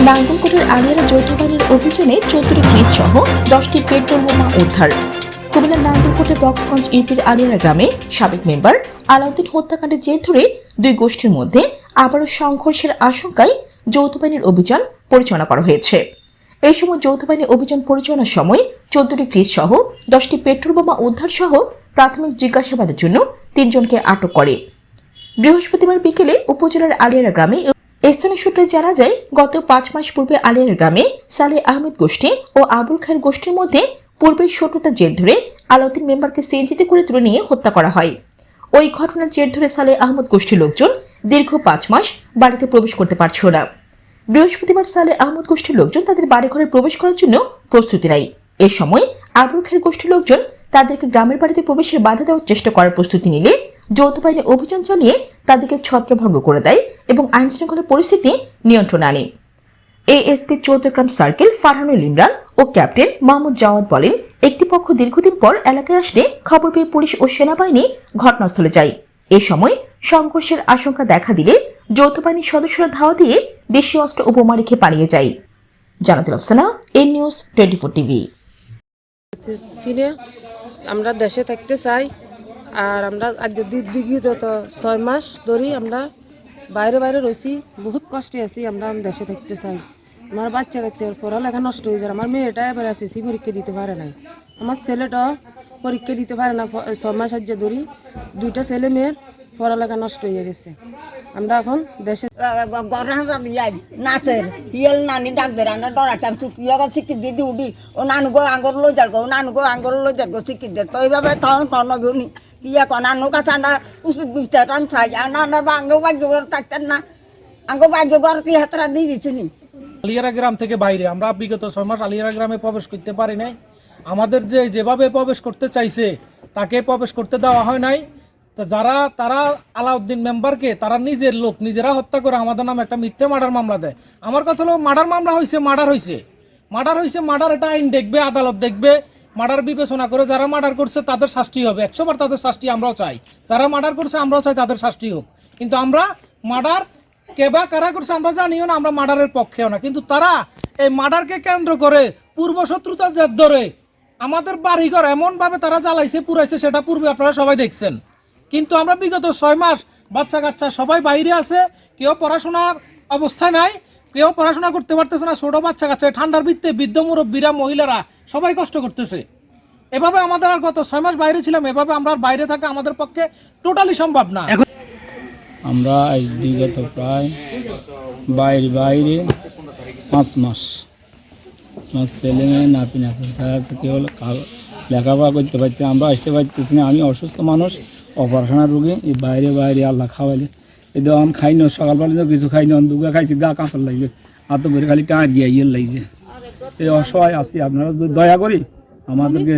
নাঙ্গলকোটের আলিয়ারা যৌথ বাহিনীর অভিযানে 14টি গ্রিস সহ 10টি পেট্রোল বোমা উদ্ধার। কুমিল্লার নাঙ্গলকোটে বক্সগঞ্জ ইউপির আলিয়ারা গ্রামে সাবেক মেম্বার আলাউদ্দিন হত্যাকাণ্ডের জের ধরে দুই গোষ্ঠীর মধ্যে আবারও সংঘর্ষের আশঙ্কায় যৌথ বাহিনীর অভিযান পরিচালনা করা হয়েছে। এই সময় যৌথ বাহিনী অভিযান পরিচালনার সময় 14টি গ্রিস সহ 10টি পেট্রোল বোমা উদ্ধার সহ প্রাথমিক জিজ্ঞাসাবাদের জন্য 3 জনকে আটক করে। বৃহস্পতিবার বিকেলে উপজেলার আলিয়ারা গ্রামে স্থানীয় সূত্রে জানা যায়, গত 5 মাস পূর্বে আলিয়ারা গ্রামে সালেহ আহমেদ গোষ্ঠী ও আবুল খায়ের গোষ্ঠীর মধ্যে পূর্বের শত্রুতার জের ধরে আলাউদ্দিন মেম্বারকে সিএনজিতে করে তুলে নিয়ে হত্যা করা হয়। ওই ঘটনার জের ধরে সালেহ আহমেদ গোষ্ঠীর লোকজন দীর্ঘ 5 মাস বাড়িতে প্রবেশ করতে পারছিল না। বৃহস্পতিবার সালেহ আহমেদ গোষ্ঠীর লোকজন তাদের বাড়িঘরে প্রবেশ করার জন্য প্রস্তুতি নেয়। এ সময় আবুল খায়ের গোষ্ঠীর লোকজন তাদেরকে গ্রামের বাড়িতে প্রবেশের বাধা দেওয়ার চেষ্টা করার প্রস্তুতি নিলে যৌথ বাহিনী অভিযান চালিয়ে তাদেরকে ছত্রভঙ্গ করে দেয় এবং আইন শৃঙ্খলা পরিস্থিতি নিয়ন্ত্রণে আনে। এএসপি চৌদ্দগ্রাম সার্কেল ফারহানুল ইমরান ও ক্যাপ্টেন মাহমুদ জাওয়াদ বলেন, একটি পক্ষ দীর্ঘদিন পর এলাকায় আসলে খবর পেয়ে পুলিশ ও সেনাবাহিনী ঘটনাস্থলে যায়। এ সময় সংঘর্ষের আশঙ্কা দেখা দিলে যৌথ বাহিনীর সদস্যরা ধাওয়া দিয়ে দেশীয় অস্ত্র ও বোমা রেখে পালিয়ে যায়। Jannatul Afsana, N news 24 TV. আমরা দেশে থাকতে চাই, আর আমরা আজ দিকে যত 6 মাস ধরে আমরা বাইরে বাইরে রয়েছি, বহুত কষ্টে আছি। আমরা দেশে থাকতে চাই। আমার বাচ্চা কাচ্চার পড়ালেখা নষ্ট হয়ে যায়। আমার মেয়েটা এবার এসএসসি পরীক্ষা দিতে পারে নাই, আমার ছেলেটা পরীক্ষা দিতে পারে না। 6 মাস আজ ধরে 2টা ছেলে মেয়ের পড়ালেখা নষ্ট হয়ে গেছে। আমরা এখন দেশে নাচের হিয়েল নানি ডাকদের আনা ডরাটাম চুকিয়া শিক্ষিত দিদি উঠি ও নানু গো আঙ্গর লই যার গো নানু গো আঙ্গর লই যার গো শিক্ষিত তো এইভাবে তখন তনবনি ইয়া কন নানু কাছে আনা উচিত বুঝতে টান চাই আনা বা আঙ্গ বাগ্য থাকতেন না আঙ্গ বাগ্য ঘর কি হাতরা দিয়ে দিচ্ছে নি। আলিয়ারা গ্রাম থেকে বাইরে আমরা বিগত 6 মাস আলিয়ারা গ্রামে প্রবেশ করতে পারি নাই। আমাদের যেভাবে প্রবেশ করতে চাইছে তাকে প্রবেশ করতে দেওয়া হয় নাই। তো তারা আলাউদ্দিন মেম্বারকে তারা নিজের লোক নিজেরা হত্যা করে আমাদের নামে একটা মিথ্যে মার্ডার মামলা দেয়। আমার কথা হলো মার্ডার মামলা হয়েছে, মার্ডার এটা আইন দেখবে, আদালত দেখবে, মার্ডার বিবেচনা করে যারা মার্ডার করছে তাদের শাস্তি হবে। 100 বার তাদের শাস্তি আমরাও চাই, যারা মার্ডার করছে আমরাও চাই তাদের শাস্তি হোক। কিন্তু আমরা মার্ডার কে বা কারা করছে আমরা জানিও না, আমরা মার্ডারের পক্ষেও না। কিন্তু তারা এই মার্ডারকে কেন্দ্র করে পূর্ব শত্রুতার জের ধরে আমাদের বাড়িঘর এমনভাবে তারা জ্বালাইছে পুরাইছে, সেটা পূর্বে আপনারা সবাই দেখছেন। কিন্তু আমরা বিগত 6 মাস বাচ্চা কাচ্চা সবাই বাইরে আছে, কেউ পড়াশোনার অবস্থায় নাই, কেউ পড়াশোনা করতে পারতেছে না। ছোট বাচ্চা কাচ্চা ঠান্ডার ভিত্তে বৃদ্ধ মুরব্বীরা মহিলারা সবাই কষ্ট করতেছে। এভাবে আমাদের আর গত 6 মাস বাইরে ছিলাম, এভাবে আমরা বাইরে থাকা আমাদের পক্ষে টোটালি সম্ভব না। আমরা এই বিগত প্রায় বাইরে 5 মাস আমার ছেলে মেয়ে নাতি নাতি কেউ লেখাপড়া করতে পারছে, আমরা আসতে পারতেছি না। আমি অসুস্থ মানুষ, অপারেশনের রোগী, এই বাইরে আল্লাহ খাওয়াইলে এই আমি খাই না, সকালবেলা কিছু খাই না, দুগা খাইছি, গা কাঁপার লাগছে, হাত বেড়ে খালি টাঁট গিয়ে ইয়ে লাগছে। এই অসহায় আছি, আপনারা দয়া করি আমাদেরকে